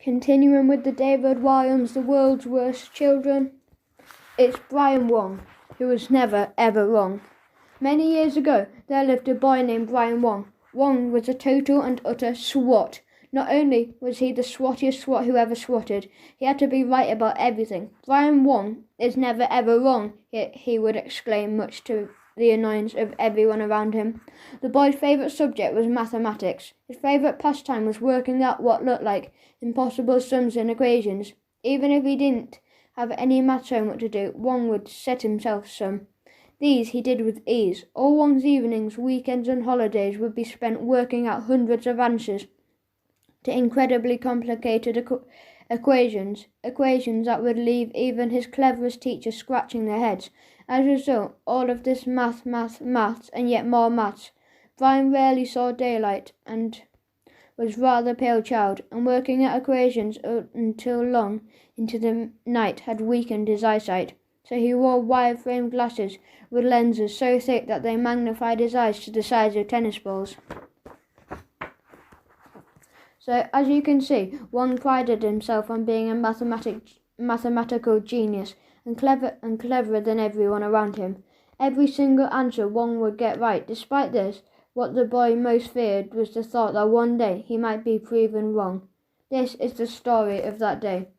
Continuing with the David Williams, the world's worst children, it's Brian Wong, who was never ever wrong. Many years ago, there lived a boy named Brian Wong. Wong was a total and utter swot. Not only was he the swattiest swot who ever swatted, he had to be right about everything. Brian Wong is never ever wrong, he would exclaim, much to the annoyance of everyone around him. The boy's favourite subject was mathematics. His favourite pastime was working out what looked like impossible sums and equations. Even if he didn't have any maths homework to do, Wong would set himself some. These he did with ease. All Wong's evenings, weekends and holidays would be spent working out hundreds of answers to incredibly complicated equations that would leave even his cleverest teachers scratching their heads. As a result, all of this maths, and yet more maths. Brian rarely saw daylight and was rather pale child, and working at equations until long into the night had weakened his eyesight. So he wore wire-framed glasses with lenses so thick that they magnified his eyes to the size of tennis balls. So, as you can see, Wong prided himself on being a mathematical genius and cleverer than everyone around him. Every single answer Wong would get right. Despite this, what the boy most feared was the thought that one day he might be proven wrong. This is the story of that day.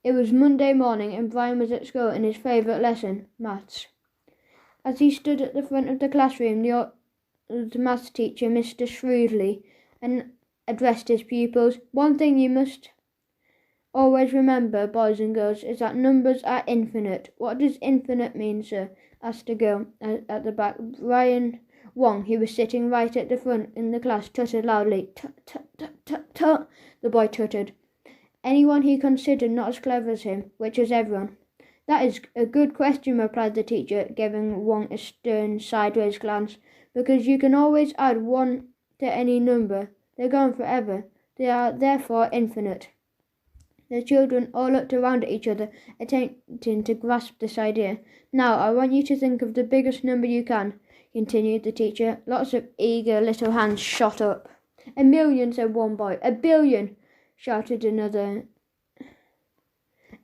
It was Monday morning and Brian was at school in his favourite lesson, maths. As he stood at the front of the classroom, the maths teacher, Mr. Shrewdly, addressed his pupils. One thing you must always remember, boys and girls, is that numbers are infinite. What does infinite mean, sir? Asked a girl at the back. Brian Wong, who was sitting right at the front in the class, tuttered loudly. Tut, tut, tut, tut, tut. The boy tuttered. Anyone he considered not as clever as him, which was everyone. That is a good question, replied the teacher, giving Wong a stern sideways glance, because you can always add one to any number. They're gone forever. They are therefore infinite. The children all looked around at each other, attempting to grasp this idea. Now, I want you to think of the biggest number you can, continued the teacher. Lots of eager little hands shot up. 1,000,000, said one boy. 1,000,000,000, shouted another.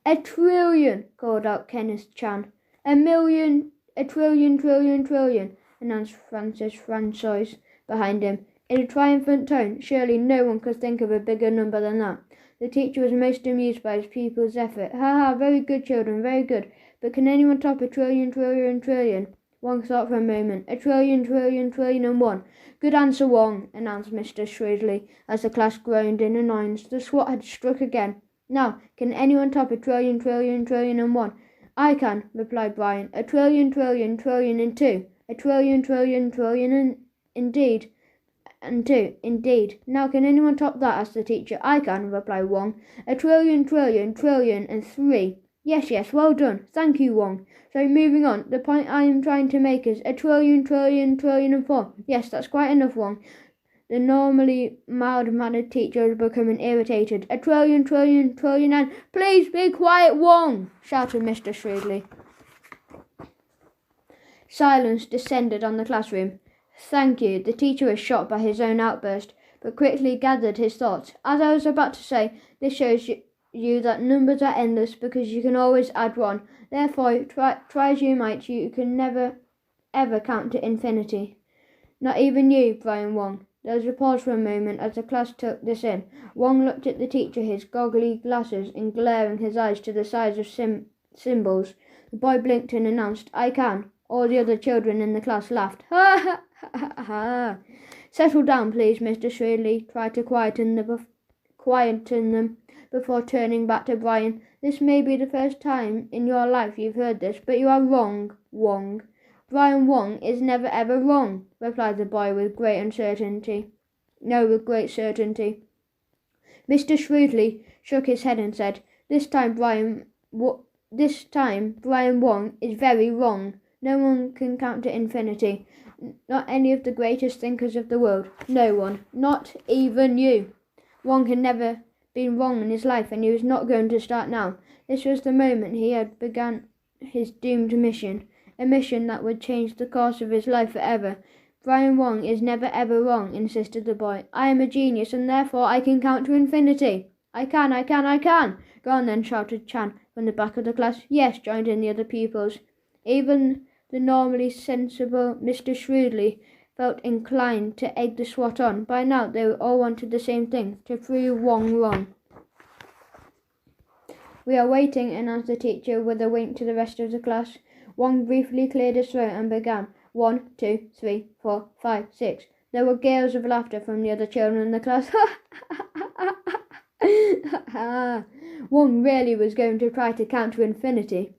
1,000,000,000,000, called out Kenneth Chan. 1,000,000,000, 1,000,000,000,000,000, trillion, announced Francis Francois behind him. In a triumphant tone, surely no one could think of a bigger number than that. The teacher was most amused by his pupils' effort. Ha ha, very good, children, very good. But can anyone top 1,000,000,000,000,000, trillion? Wong thought for a moment. 1,000,000,000,000,000, trillion and one. Good answer, Wong, announced Mr. Shrewdly, as the class groaned in annoyance. The swat had struck again. Now, can anyone top 1,000,000,000,000, trillion and one? I can, replied Brian. 1,000,000,000,000, trillion and two. 1,000,000,000,000,000, trillion and indeed. And two, indeed. Now can anyone top that? Asked the teacher. I can, replied Wong. 1,000,000,000,000, trillion and three. Yes, well done. Thank you, Wong. So moving on, the point I am trying to make is 1,000,000,000,000, trillion and four. Yes, that's quite enough, Wong. The normally mild-mannered teacher was becoming irritated. 1,000,000,000,000, trillion and... Please be quiet, Wong, shouted Mr. Shrewdly. Silence descended on the classroom. Thank you. The teacher was shocked by his own outburst, but quickly gathered his thoughts. As I was about to say, this shows you that numbers are endless because you can always add one. Therefore, try as you might, you can never, ever count to infinity. Not even you, Brian Wong. There was a pause for a moment as the class took this in. Wong looked at the teacher, his goggly glasses and glaring his eyes to the size of symbols. The boy blinked and announced, I can. All the other children in the class laughed. Ha ha! Ha! Settle down, please, Mr. Shrewdly tried to quieten them before turning back to Brian. This may be the first time in your life you've heard this, but you are wrong, Wong. Brian Wong is never ever wrong, replied the boy with great certainty. Mr. Shrewdly shook his head and said, This time Brian Wong is very wrong. No one can count to infinity. Not any of the greatest thinkers of the world. No one. Not even you. Wong had never been wrong in his life, and he was not going to start now. This was the moment he had begun his doomed mission. A mission that would change the course of his life forever. Brian Wong is never ever wrong, insisted the boy. I am a genius, and therefore I can count to infinity. I can. Go on then, shouted Chan from the back of the class. Yes, joined in the other pupils. Even the normally sensible Mr. Shrewdly felt inclined to egg the swat on. By now they all wanted the same thing, to prove Wong wrong. We are waiting, announced the teacher with a wink to the rest of the class. Wong briefly cleared his throat and began. 1, 2, 3, 4, 5, 6. There were gales of laughter from the other children in the class. Wong really was going to try to count to infinity.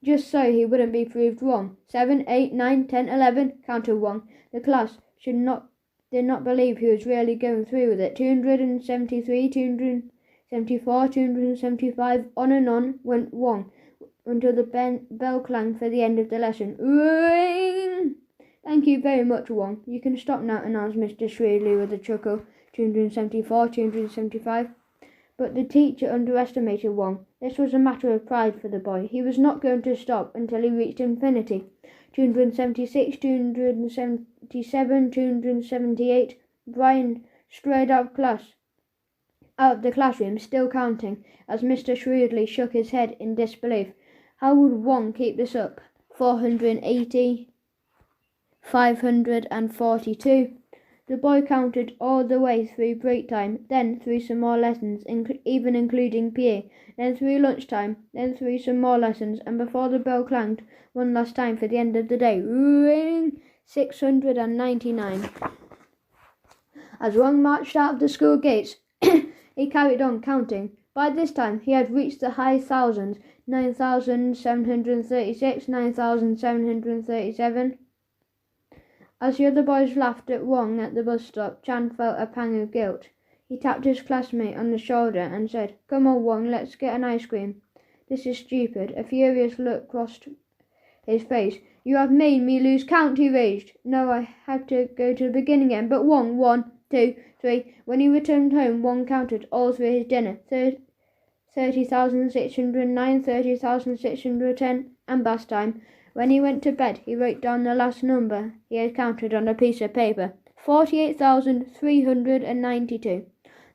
Just so he wouldn't be proved wrong. 7, 8, 9, 10, 11, counted Wong. The class did not believe he was really going through with it. 273, 274, 275, on and on went Wong until the bell clanged for the end of the lesson. Ring! Thank you very much, Wong. You can stop now, announced Mr. Shrewdly with a chuckle. 274, 275. But the teacher underestimated Wong. This was a matter of pride for the boy. He was not going to stop until he reached infinity. 276, 277, 278. Brian strayed out of the classroom, still counting, as Mr. Shrewdly shook his head in disbelief. How would Wong keep this up? 480, 542. The boy counted all the way through break time, then through some more lessons, even including PE, then through lunchtime, then through some more lessons, and before the bell clanged one last time for the end of the day, ring! 699. As Wong marched out of the school gates, he carried on counting. By this time he had reached the high thousands, 9,736, 9,737. As the other boys laughed at Wong at the bus stop, Chan felt a pang of guilt. He tapped his classmate on the shoulder and said, Come on, Wong, let's get an ice cream. This is stupid. A furious look crossed his face. You have made me lose count, he raged. No, I had to go to the beginning again. But Wong, 1, 2, 3. When he returned home, Wong counted all through his dinner. 30,609, 30,610, and bath time. When he went to bed, he wrote down the last number he had counted on a piece of paper. 48,392.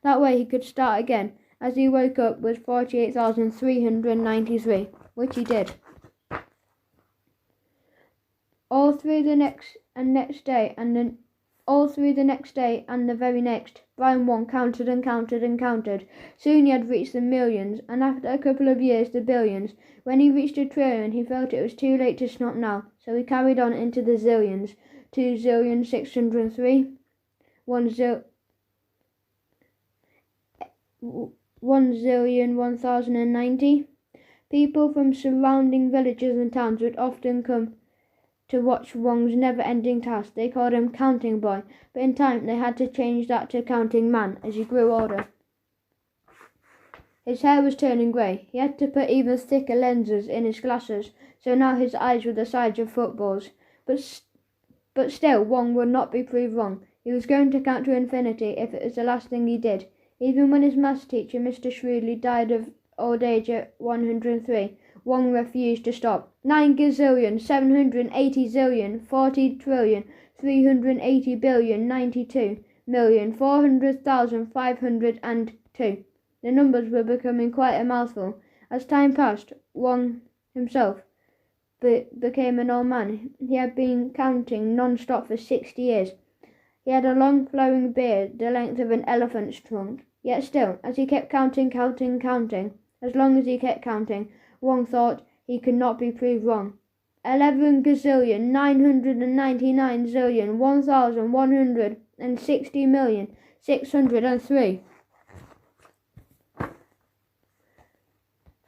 That way he could start again. As he woke up was 48,393, which he did. All through the next day and the very next, Brian Wong counted and counted and counted. Soon he had reached the millions, and after a couple of years the billions. When he reached a trillion, he felt it was too late to stop now, so he carried on into the zillions. 2,603, 1,090. People from surrounding villages and towns would often come to watch Wong's never-ending task. They called him Counting Boy, but in time they had to change that to Counting Man as he grew older. His hair was turning grey. He had to put even thicker lenses in his glasses, so now his eyes were the size of footballs. But still, Wong would not be proved wrong. He was going to count to infinity if it was the last thing he did. Even when his maths teacher, Mr. Shrewdly, died of old age at 103, Wong refused to stop. 9 gazillion, 780 zillion, 40 trillion, 380 billion, 92 million, 400,502. The numbers were becoming quite a mouthful. As time passed, Wong himself became an old man. He had been counting non-stop for 60 years. He had a long flowing beard the length of an elephant's trunk. Yet still, as he kept counting, as long as he kept counting, Wong thought he could not be proved wrong. 11 gazillion, 999 zillion, 1,160 million, 603.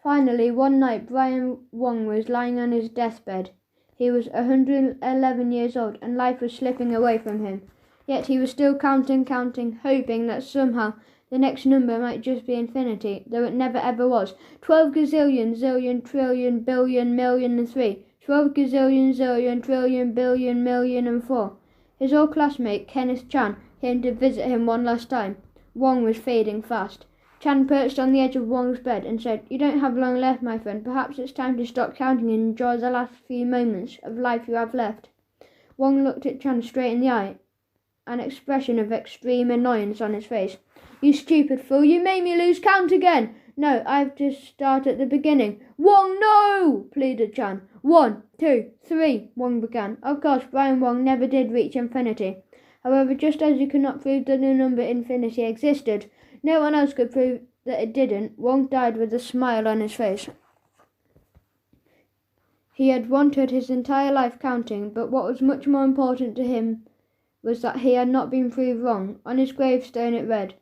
Finally, one night, Brian Wong was lying on his deathbed. He was 111 years old, and life was slipping away from him. Yet he was still counting, hoping that somehow the next number might just be infinity, though it never ever was. 12 gazillion, zillion, trillion, billion, million, and 3. 12 gazillion, zillion, trillion, billion, million, and 4. His old classmate, Kenneth Chan, came to visit him one last time. Wong was fading fast. Chan perched on the edge of Wong's bed and said, You don't have long left, my friend. Perhaps it's time to stop counting and enjoy the last few moments of life you have left. Wong looked at Chan straight in the eye, an expression of extreme annoyance on his face. You stupid fool, you made me lose count again. No, I have to start at the beginning. Wong, no! Pleaded Chan. 1, 2, 3, Wong began. Of course, Brian Wong never did reach infinity. However, just as you could not prove that the number infinity existed, no one else could prove that it didn't. Wong died with a smile on his face. He had wanted his entire life counting, but what was much more important to him was that he had not been proved wrong. On his gravestone it read,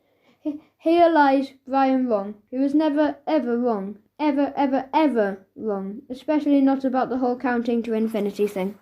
"Here lies Brian Wong. He was never, ever wrong. Ever, ever, ever wrong. Especially not about the whole counting to infinity thing."